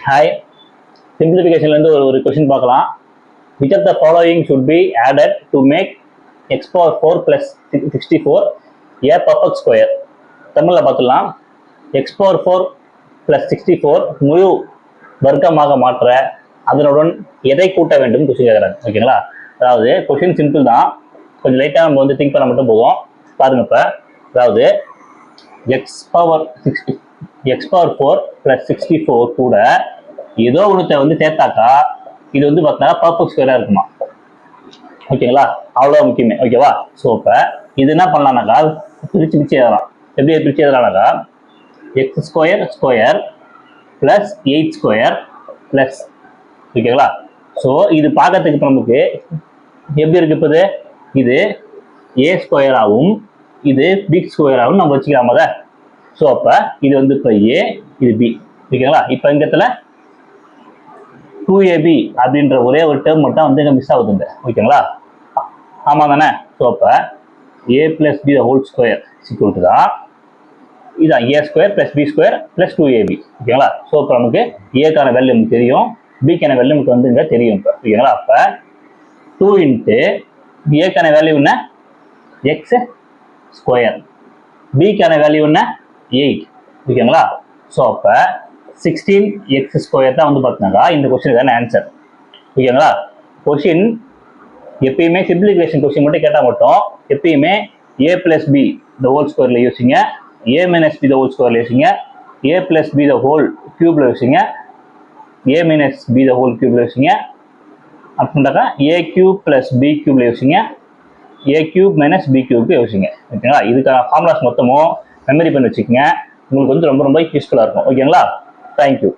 Hi, சிம்பிளிஃபிகேஷன்லேருந்து ஒரு question பார்க்கலாம். Which of the following should be added to make x power 4 + 64 a perfect square? தமிழில் பார்த்துக்கலாம். X power 4 + 64 முழு வர்க்கமாக மாற்ற அதனுடன் எதை கூட்ட வேண்டும் கொஸ்டின் கேட்குறாங்க. ஓகேங்களா? அதாவது கொஸ்டின் சிம்பிள் தான், கொஞ்சம் லைட்டாக நம்ம வந்து திங்க் பண்ண மட்டும் போதும். பாருங்க. இப்போ அதாவது எக்ஸ் பவர் 4 + 64 கூட ஏதோ ஒன்றத்தை வந்து சேர்த்தாக்கா இது வந்து பார்த்தா பர்ஃபெக்ட் ஸ்கொயராக இருக்குமா? ஓகேங்களா? அவ்வளோ முக்கியமே. ஓகேவா? ஸோ இப்போ இது என்ன பண்ணலாம்னாக்கா பிரித்து எழுதலாம். எப்படி பிரித்து எழுதலாம்னாக்கா எக்ஸ் ஸ்கொயர் + 8 ஸ்கொயர் ப்ளஸ், ஓகேங்களா? ஸோ இது பார்க்கறதுக்கு இப்போ நமக்கு எப்படி இருக்கு? இப்போ இது ஏ ஸ்கொயராகவும் இது பி ஸ்கொயராகவும் நம்ம வச்சுக்கலாம் முத. ஸோ அப்போ இது வந்து இப்போ ஏ, இது பி. ஓகேங்களா? இப்போ இந்த இடத்துல 2ab அப்படின்ற ஒரே ஒரு டேர்ம் மட்டும் வந்து இங்கே மிஸ் ஆகுதுங்க. ஓகேங்களா? ஆமாம் தானே? ஸோ அப்போ a + b ஹோல் ஸ்கொயர் = தான் இதான் a² + b² + 2ab. ஓகேங்களா? ஸோ இப்போ நமக்கு ஏக்கான வேல்யூ நமக்கு தெரியும், பிக்கான வேல்யூ நமக்கு வந்து இங்கே தெரியும். இப்போ ஓகேங்களா? அப்போ 2 × ஏக்கான வேல்யூ என்ன? x², பிக்கான வேல்யூ என்ன? 8. ஓகேங்களா? ஸோ அப்போ 16x² தான் வந்து பார்த்தீங்கன்னா இந்த கொஸ்டினுக்கான ஆன்சர். ஓகேங்களா? கொஸ்டின் எப்பயுமே சிம்பிளிஃபிகேஷன் கொஸ்டின் மட்டும் கேட்டால் மட்டும் எப்பயுமே a + b ஹோல் ஸ்கொயரில் யூஸிங்க, a - b ஹோல் ஸ்கொயரில் யூஸிங்க, a + b ஹோல் கியூப்ல யூஸிங்க, a - b ஹோல் கியூப்ல யூஸிங்க. அப்படின்னாக்கா a³ + b³ யூஸிங்க, a³ - b³ யூஸிங்க. ஓகேங்களா? இதுக்கான ஃபார்முலாஸ் மொத்தமும் மெமரி பண்ணி வச்சுக்கோங்க. உங்களுக்கு வந்து ரொம்ப யூஸ்ஃபுல்லாக இருக்கும். ஓகேங்களா? தேங்க்யூ.